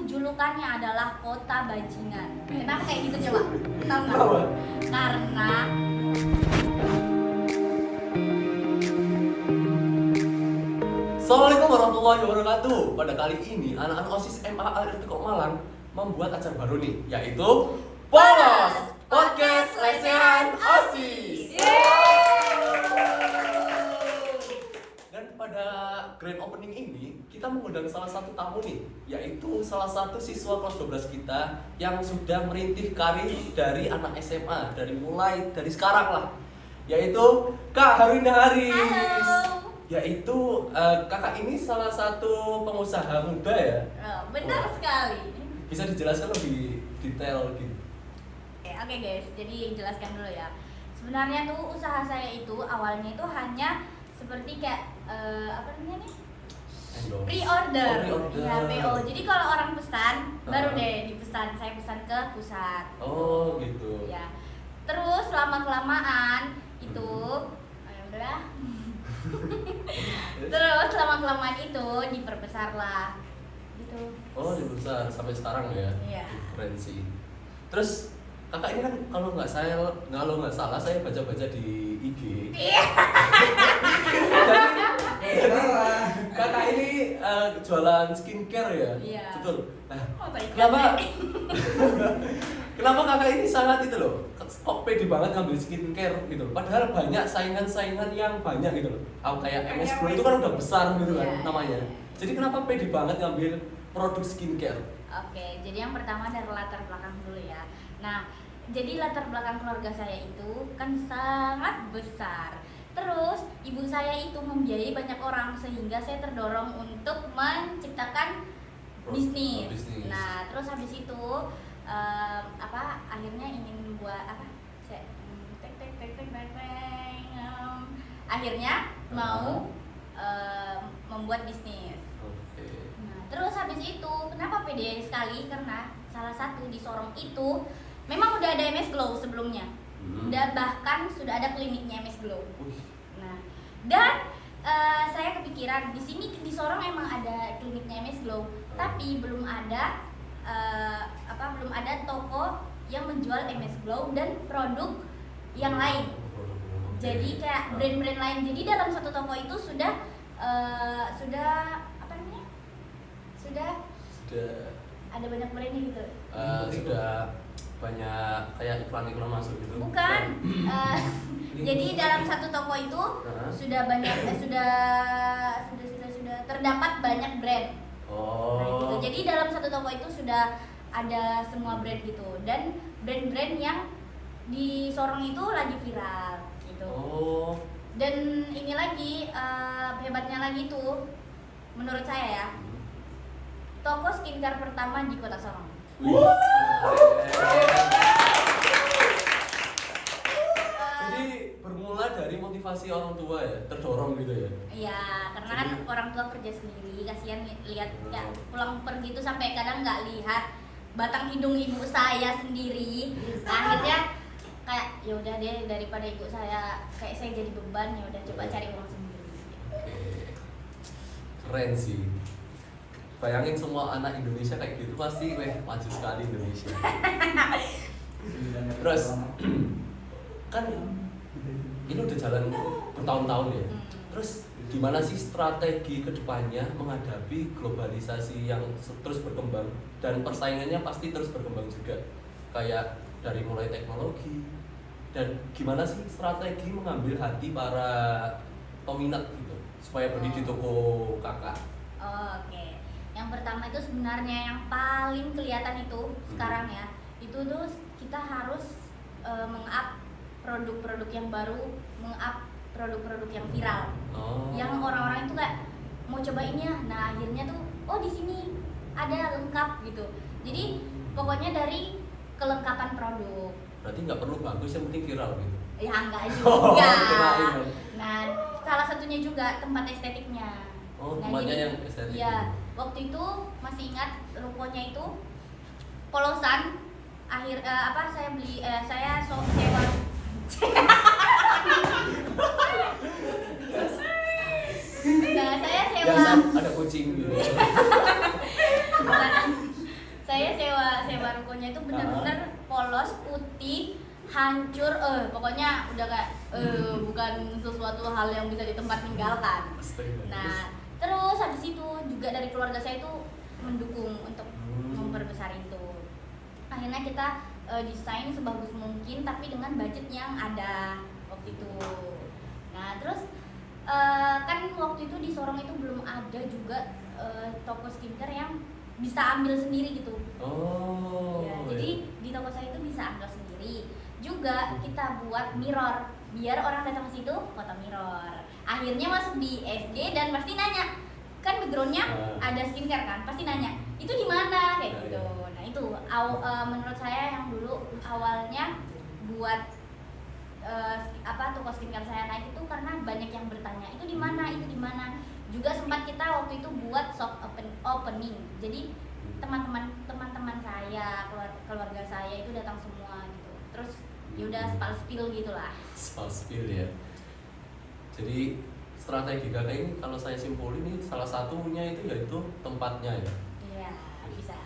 julukannya adalah kota bajingan. Kenapa kayak gitu coba? Tahu nggak? Karena Assalamualaikum warahmatullahi wabarakatuh. Pada kali ini anak-anak OSIS MA Alif Kok Malang membuat acara baru nih, yaitu Polos Podcast Lesehan OSIS. Dan pada grand opening ini kita mengundang salah satu tamu nih, yaitu salah satu siswa kelas 12 kita yang sudah merintih karir dari anak SMA dari sekarang lah, yaitu Kak Harwinda Haris. halo. Yaitu kakak ini salah satu pengusaha muda ya. Benar sekali. Bisa dijelaskan lebih detail gitu. Oke guys, jadi jelaskan dulu ya. Sebenarnya tuh usaha saya itu awalnya itu hanya seperti kayak apa namanya nih? Pre-order. Ya, PO. Jadi kalau orang pesan, baru deh dipesan. Saya pesan ke pusat. Oh, gitu. Ya. Terus lama-kelamaan itu udah. Terus lama-kelamaan itu diperbesar lah. Gitu. Oh, dibesar sampai sekarang ya. Iya. Keren sih. Terus kakak ini kan kalau nggak salah saya baca-baca di IG. Iya. Jadi kakak ini jualan skincare ya. Iya. Betul. Nah, Oh, baik. kenapa kakak ini sangat itu loh, kok pede banget ngambil skincare gitu. Padahal banyak saingan-saingan yang banyak gitu loh. Kayak MS Glow itu kan udah besar gitu kan Iya, namanya. iya. Jadi kenapa pede banget ngambil produk skincare? Oke, jadi yang pertama dari latar belakang dulu ya. Nah, jadi latar belakang keluarga saya itu kan sangat besar. Terus ibu saya itu membiayai banyak orang sehingga saya terdorong untuk menciptakan bisnis. Nah, terus habis itu akhirnya ingin buat akhirnya mau membuat bisnis. Oke. Nah, terus habis itu kenapa pede sekali? Karena salah satu di Sorong itu memang udah ada MS Glow sebelumnya. Dan bahkan sudah ada kliniknya MS Glow. Nah, dan saya kepikiran di sini di Sorong emang ada kliniknya MS Glow, tapi belum ada toko yang menjual MS Glow dan produk yang lain. Jadi kayak brand-brand lain. Jadi dalam satu toko itu sudah apa namanya? Sudah ada banyak brandnya gitu. Sudah banyak kayak iklan-iklan masuk gitu. Bukan. Jadi dalam satu toko itu sudah banyak sudah terdapat banyak brand. Oh. Nah, gitu. Jadi dalam satu toko itu sudah ada semua brand gitu, dan brand-brand yang di Sorong itu lagi viral gitu. Oh. Dan ini lagi hebatnya lagi tuh menurut saya ya, toko skincare pertama di Kota Sorong. Jadi bermula dari motivasi orang tua ya, terdorong gitu ya. Iya, karena kan orang tua kerja sendiri, kasihan lihat ya, pulang pergi itu sampai kadang nggak lihat batang hidung ibu saya sendiri. Nah, akhirnya kayak ya udah deh, daripada ibu saya kayak saya jadi beban, ya udah coba cari uang sendiri. Oke. Keren sih. Bayangin semua anak Indonesia kayak gitu pasti maju sekali Indonesia. Terus kan ini udah jalan bertahun-tahun ya. Terus gimana sih strategi kedepannya menghadapi globalisasi yang terus berkembang dan persaingannya pasti terus berkembang juga, kayak dari mulai teknologi, dan gimana sih strategi mengambil hati para peminat gitu supaya beli di toko kakak? Oke. Yang pertama itu sebenarnya yang paling kelihatan itu sekarang ya, itu tuh kita harus meng-up produk-produk yang baru, meng-up produk-produk yang viral. Yang orang-orang itu kayak mau cobain ya. Nah, akhirnya tuh oh di sini ada lengkap gitu. Jadi pokoknya dari kelengkapan produk. Berarti nggak perlu bagus, yang penting viral gitu. Ya enggak juga. Kirain. Nah, salah satunya juga tempat estetiknya. Oh, Nah, tempatnya jadi, yang estetik. Iya, waktu itu masih ingat rukonya itu polosan. Saya beli saya sewa. Nah, saya sewa. Biasa ada kucing gitu. hancur, pokoknya udah kayak bukan sesuatu hal yang bisa di tempat tinggalkan. Astaga. Nah, terus habis itu juga dari keluarga saya itu mendukung untuk memperbesar itu. Akhirnya kita desain sebagus mungkin tapi dengan budget yang ada waktu itu. Nah, terus kan waktu itu di Sorong itu belum ada juga toko skincare yang bisa ambil sendiri gitu. Oh. Ya, jadi di toko saya itu bisa ambil sendiri. Juga kita buat mirror biar orang datang ke situ foto mirror. Akhirnya masuk di SD dan pasti nanya, kan backgroundnya ada skincare kan, pasti nanya itu di mana kayak gitu. Nah itu menurut saya yang dulu awalnya buat toko skincare saya naik itu karena banyak yang bertanya itu di mana, itu di mana. Juga sempat kita waktu itu buat soft opening. Jadi teman-teman saya, keluarga saya itu datang semua gitu. Terus yaudah spill gitulah. Spill ya. Jadi strategi kakak ini kalau saya simpulin ini salah satunya itu yaitu tempatnya ya. Iya, bisa.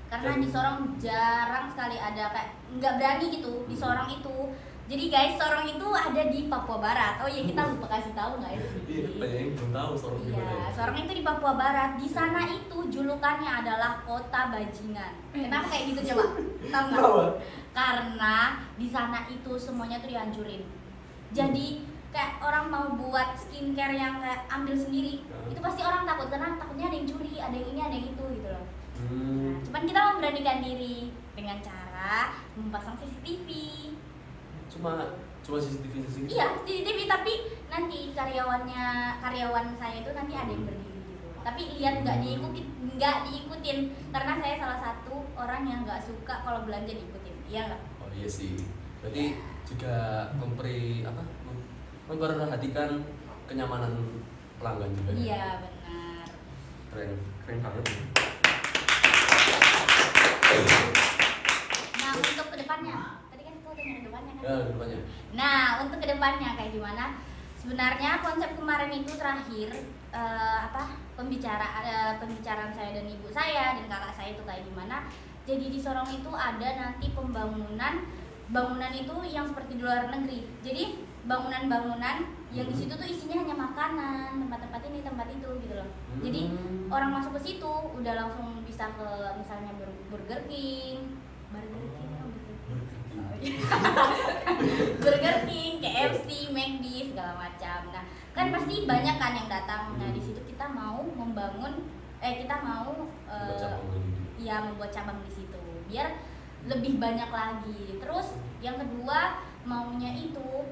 Karena di Sorong jarang sekali ada kayak nggak berani gitu di Sorong itu. Jadi guys, Sorong itu ada di Papua Barat. Oh iya, kita lupa kasih tahu nggak ya? Iya, banyak yang belum tahu Sorong di mana. Iya, Sorong itu di Papua Barat. Di sana itu julukannya adalah kota bajingan. Kenapa kayak gitu coba? Tahu nggak? Karena di sana itu semuanya tuh dihancurin. Jadi kayak orang mau buat skincare yang kayak ambil sendiri, itu pasti orang takut karena takutnya ada yang curi, ada yang ini, ada yang itu gitu loh. Nah, cuman kita memberanikan diri dengan cara memasang CCTV. Cuma CCTV sih. Iya, CCTV, tapi nanti karyawan saya itu nanti ada yang berdiri gitu. Tapi lihat nggak diikutin karena saya salah satu orang yang nggak suka kalau belanja diikutin. Iya nggak? Oh iya sih. Berarti juga memperhatikan kenyamanan pelanggan juga. Iya, benar. Keren banget. Nah, untuk kedepannya, tadi kan kau tanya kedepannya kan? Ya, kedepannya. Nah, untuk kedepannya kayak gimana? Sebenarnya konsep kemarin itu terakhir pembicaraan saya dan ibu saya dan kakak saya itu kayak gimana? Jadi di Sorong itu ada nanti bangunan itu yang seperti di luar negeri. Jadi bangunan yang di situ tuh isinya hanya makanan, tempat-tempat ini, tempat itu gitu loh. Jadi orang masuk ke situ udah langsung bisa ke misalnya Burger King, Burger King, KFC, McD segala macam. Nah, kan pasti banyak kan yang datang. Nah, di situ kita mau membuat cabang di situ biar lebih banyak lagi. Terus yang kedua maunya itu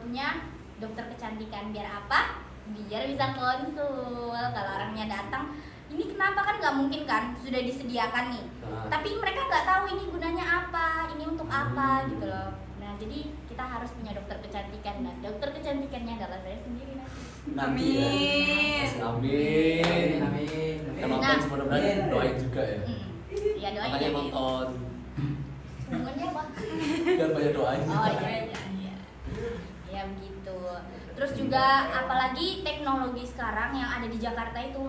punya dokter kecantikan biar apa? Biar bisa konsul kalau orangnya datang. Ini kenapa kan nggak mungkin kan sudah disediakan nih. Tapi mereka nggak tahu ini gunanya apa, ini untuk apa gitu loh. Nah jadi kita harus punya dokter kecantikan dan dokter kecantikannya adalah saya sendiri nanti. Amin. Amin. Amin. Yang nonton sebenarnya doain juga ya. Iya doain. Makanya nonton. Hubungannya apa? Biar banyak doain. Oh iya. Ya begitu. Terus juga apalagi teknologi sekarang yang ada di Jakarta itu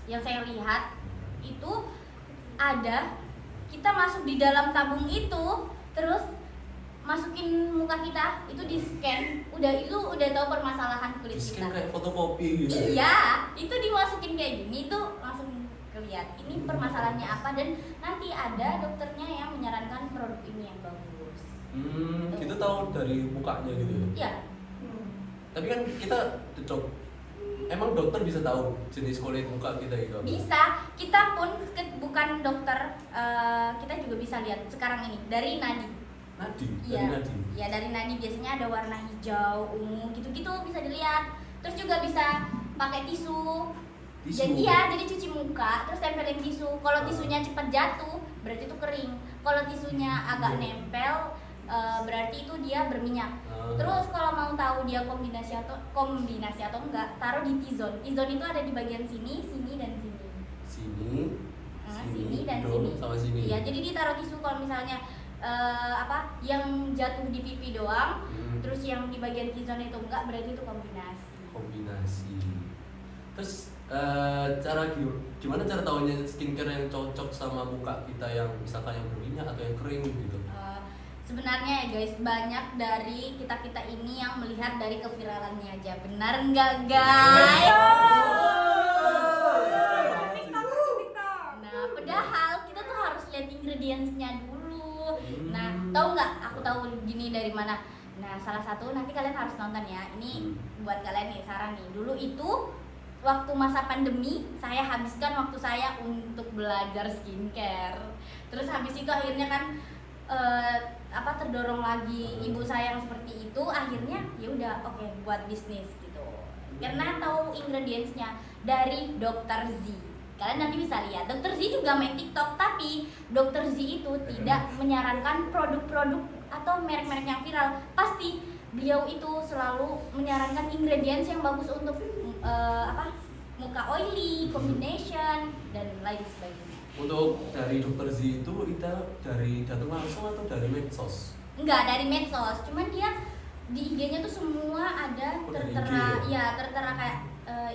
yang saya lihat itu ada kita masuk di dalam tabung itu terus masukin muka kita itu di scan udah tahu permasalahan kulit Di-scan kita. kayak fotokopi gitu. Iya, itu dimasukin kayak gini tuh langsung kelihatan ini permasalahannya apa dan nanti ada dokternya yang menyarankan produk ini yang bagus. Kita tahu dari mukanya gitu ya. Iya. Tapi kan kita emang dokter bisa tahu jenis kulit muka kita gitu. Bisa, kita pun bukan dokter, kita juga bisa lihat sekarang ini dari nadi. Nadi? Iya. Dari nadi? Ya dari nadi biasanya ada warna hijau, ungu, gitu-gitu bisa dilihat. Terus juga bisa pakai tisu. Jadi cuci muka, terus tempelin tisu. Kalau tisunya cepat jatuh, berarti itu kering. Kalau tisunya agak nempel, berarti itu dia berminyak. Terus kalau mau tahu dia kombinasi atau enggak, taruh di T-zone. T-zone itu ada di bagian sini dan sini. Sini dan sini. Sama sini. Iya, jadi ditaruh tisu kalau misalnya yang jatuh di pipi doang, terus yang di bagian T-zone itu enggak, berarti itu kombinasi. Terus gimana cara tahunya skincare yang cocok sama muka kita yang misalkan yang berminyak atau yang kering gitu? Sebenarnya ya guys, banyak dari kita-kita ini yang melihat dari keviralannya aja. Benar nggak guys? Nah, padahal kita tuh harus lihat ingredients-nya dulu. Nah, tahu nggak? Aku tahu gini dari mana. Nah, salah satu nanti kalian harus nonton ya. Ini buat kalian nih, saran nih. Dulu itu waktu masa pandemi, saya habiskan waktu saya untuk belajar skincare. Terus habis itu akhirnya kan terdorong lagi ibu saya yang seperti itu, akhirnya ya udah oke, buat bisnis gitu. Karena tahu ingredientsnya dari Dr. Z. Kalian nanti bisa lihat. Dr. Z juga main TikTok, tapi Dr. Z itu tidak menyarankan produk-produk atau merek-merek yang viral. Pasti beliau itu selalu menyarankan ingredients yang bagus untuk muka oily, combination dan lain sebagainya. Untuk dari Dr. Z itu kita dari datang langsung atau dari medsos? Enggak, dari medsos. Cuman dia di IG-nya tuh semua ada tertera, ya tertera kayak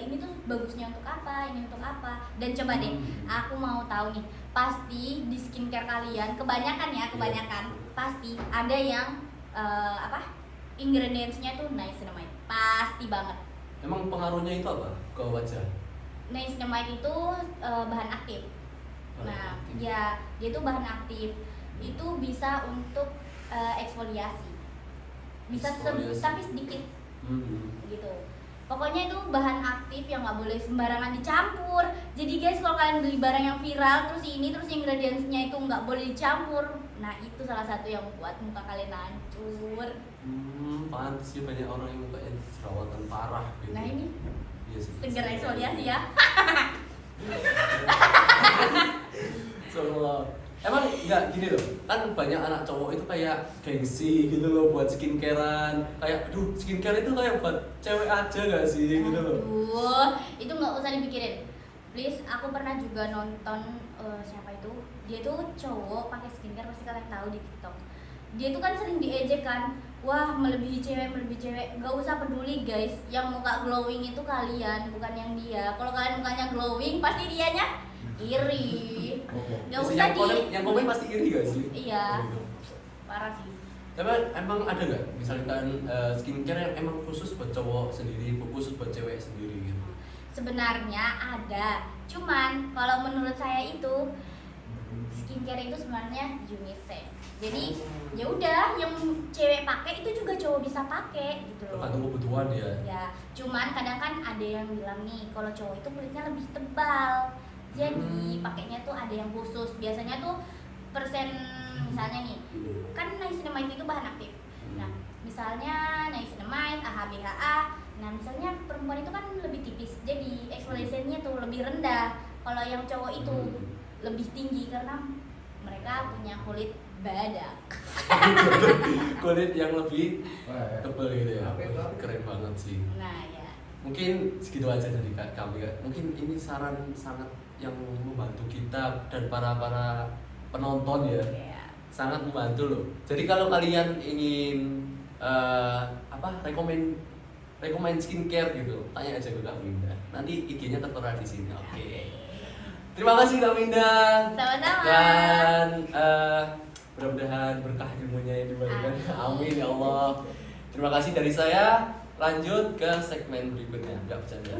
ini tuh bagusnya untuk apa, ini untuk apa. Dan coba deh, aku mau tahu nih, pasti di skincare kalian kebanyakan pasti ada yang ingredients-nya tuh niacinamide. Pasti banget. Emang pengaruhnya itu apa ke wajah? Niacinamide itu bahan aktif. Nah, ya dia itu bahan aktif. Itu bisa untuk eksfoliasi. Bisa tapi sedikit. Gitu. Pokoknya itu bahan aktif yang nggak boleh sembarangan dicampur. Jadi guys, kalau kalian beli barang yang viral terus ingredients-nya itu nggak boleh dicampur. Nah, itu salah satu yang buat muka kalian hancur. Pantes sih banyak orang yang mukanya jerawatan parah gitu. Nah, ini iya sih. segera eksfoliasi ya. Emang nggak gini loh, kan banyak anak cowok itu kayak gengsi gitu loh buat skincarean. Kayak aduh, skincare itu kayak buat cewek aja gak sih gitu loh. Aduh, itu nggak usah dipikirin. Please, aku pernah juga nonton siapa itu? Dia tuh cowok pakai skincare, pasti kalian tahu di TikTok. Dia tuh kan sering diejek kan, wah melebihi cewek. Gak usah peduli guys, yang muka glowing itu kalian, bukan yang dia. Kalau kalian mukanya glowing, pasti dianya iri. Gak usah yang komen pasti iri gak sih? Iya, parah sih. Tapi emang ada nggak misalkan skincare yang emang khusus buat cowok sendiri, khusus buat cewek sendiri gitu? Sebenarnya ada, cuman kalau menurut saya itu skincare itu sebenarnya unisex. Jadi ya udah, yang cewek pakai itu juga cowok bisa pakai gitu loh. Tergantung kebutuhan ya. Ya, cuman kadang kan ada yang bilang nih kalau cowok itu kulitnya lebih tebal. Jadi pakainya tuh ada yang khusus. Biasanya tuh misalnya nih, kan niacinamide itu bahan aktif. Nah, misalnya niacinamide, AHA, BHA. Nah, misalnya perempuan itu kan lebih tipis, jadi exfoliation-nya tuh lebih rendah. Kalau yang cowok itu lebih tinggi karena mereka punya kulit badak. Kulit yang lebih tebal gitu ya. Keren banget sih. Nah, ya. Mungkin segitu aja dari kami. Mungkin ini saran sangat yang membantu kita dan para penonton ya. Sangat membantu loh. Jadi kalau kalian ingin rekomend skincare gitu, tanya aja ke Kak Winda. Nanti IG-nya tertera di sini. Oke. Terima kasih Kak Winda. Sama-sama. Dan mudah-mudahan berkah ilmunya yang diberikan. Amin ya Allah. Terima kasih dari saya. Lanjut ke segmen berikutnya. Enggak bercanda.